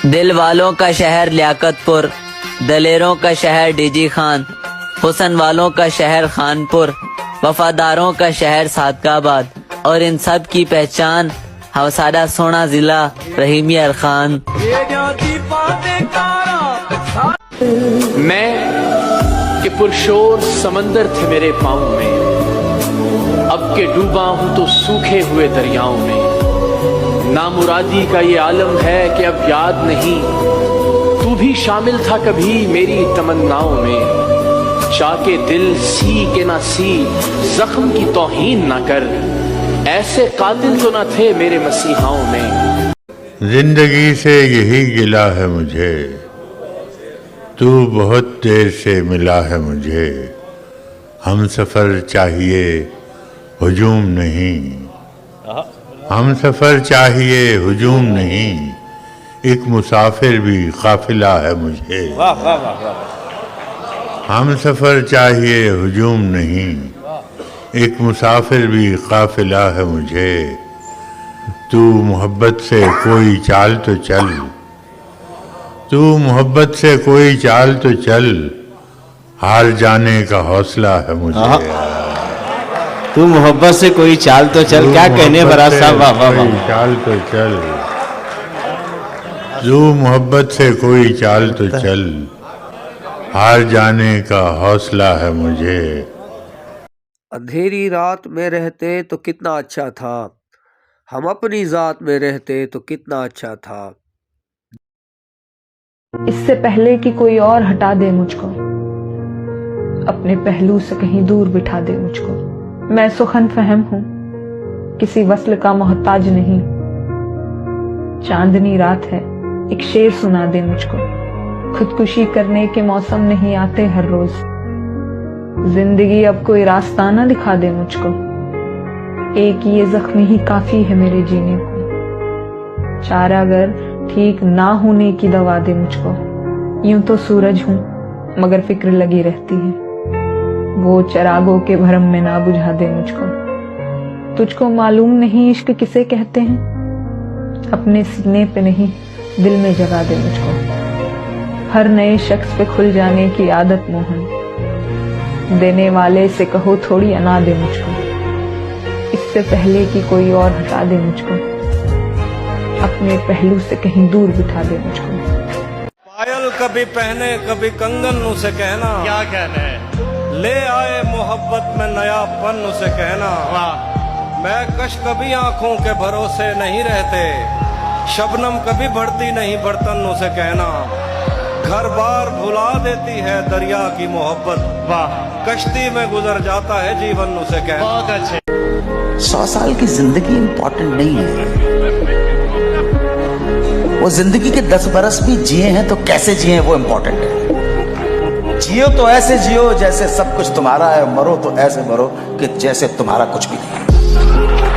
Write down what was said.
दिल वालों का शहर लियाकतपुर, दलेरों का शहर डीजी खान, हुसन वालों का शहर खानपुर, वफादारों का शहर सादकाबाद, और इन सब की पहचान हमारा सोना जिला रहीमिया खान। मैं कि पुरशोर समंदर थे मेरे पाँव में, अब के डूबा हूं तो सूखे हुए दरियाओं में। नामुरादी का ये आलम है कि अब याद नहीं, तू भी शामिल था कभी मेरी तमन्नाओं में। चाके दिल सी के ना सी, जख्म की तौहीन ना कर, ऐसे कातिल तो ना थे मेरे मसीहाओं में। जिंदगी से यही गिला है मुझे, तू बहुत देर से मिला है मुझे। हम सफ़र चाहिए हुजूम नहीं, हम सफ़र चाहिए हुजूम नहीं, एक मुसाफिर भी काफिला है मुझे। हम सफ़र चाहिए हुजूम नहीं, एक मुसाफिर भी काफिला है मुझे। तू मोहब्बत से कोई चाल तो चल, तू मोहब्बत से कोई चाल तो चल, हार जाने का हौसला है मुझे। तू मोहब्बत से कोई चाल तो चल, क्या कहने बराज साहब, वाह वाह वाह। चाल तो चल, तू मोहब्बत से कोई चाल तो चल, हार जाने का हौसला है मुझे। अंधेरी रात में रहते तो कितना अच्छा था, हम अपनी जात में रहते तो कितना अच्छा था। इससे पहले कि कोई और हटा दे मुझको, अपने पहलू से कहीं दूर बिठा दे मुझको। मैं सुखन फहम हूं, किसी वस्ल का मोहताज नहीं। चांदनी रात है, एक शेर सुना दे मुझको। खुदकुशी करने के मौसम नहीं आते हर रोज, जिंदगी अब कोई रास्ता ना दिखा दे मुझको। एक ये जख्म ही काफी है मेरे जीने को, चारा अगर ठीक ना होने की दवा दे मुझको। यूं तो सूरज हूं मगर फिक्र लगी रहती है, वो चरागों के भरम में ना बुझा दे मुझको। तुझको मालूम नहीं इश्क किसे कहते हैं, अपने सीने पे नहीं दिल में जगा दे मुझको। हर नए शख्स पे खुल जाने की आदत मोहन, देने वाले से कहो थोड़ी अना दे मुझको। इससे पहले कि कोई और हटा दे मुझको, अपने पहलू से कहीं दूर बिठा दे मुझको। पायल कभी पहने कभी कंगन उसे कहना, क्या कहना है, ले आए मोहब्बत में नया पन उसे कहना। मैं कश कभी आंखों के भरोसे नहीं रहते, शबनम कभी बढ़ती नहीं बर्तन उसे कहना। घर बार भुला देती है दरिया की मोहब्बत, कश्ती में गुजर जाता है जीवन उसे कहना। बहुत अच्छे। 100 साल की जिंदगी इंपॉर्टेंट नहीं है, वो जिंदगी के 10 बरस भी जिए हैं तो कैसे जिए वो इंपॉर्टेंट है। जियो तो ऐसे जियो जैसे सब कुछ तुम्हारा है, मरो तो ऐसे मरो कि जैसे तुम्हारा कुछ भी नहीं है।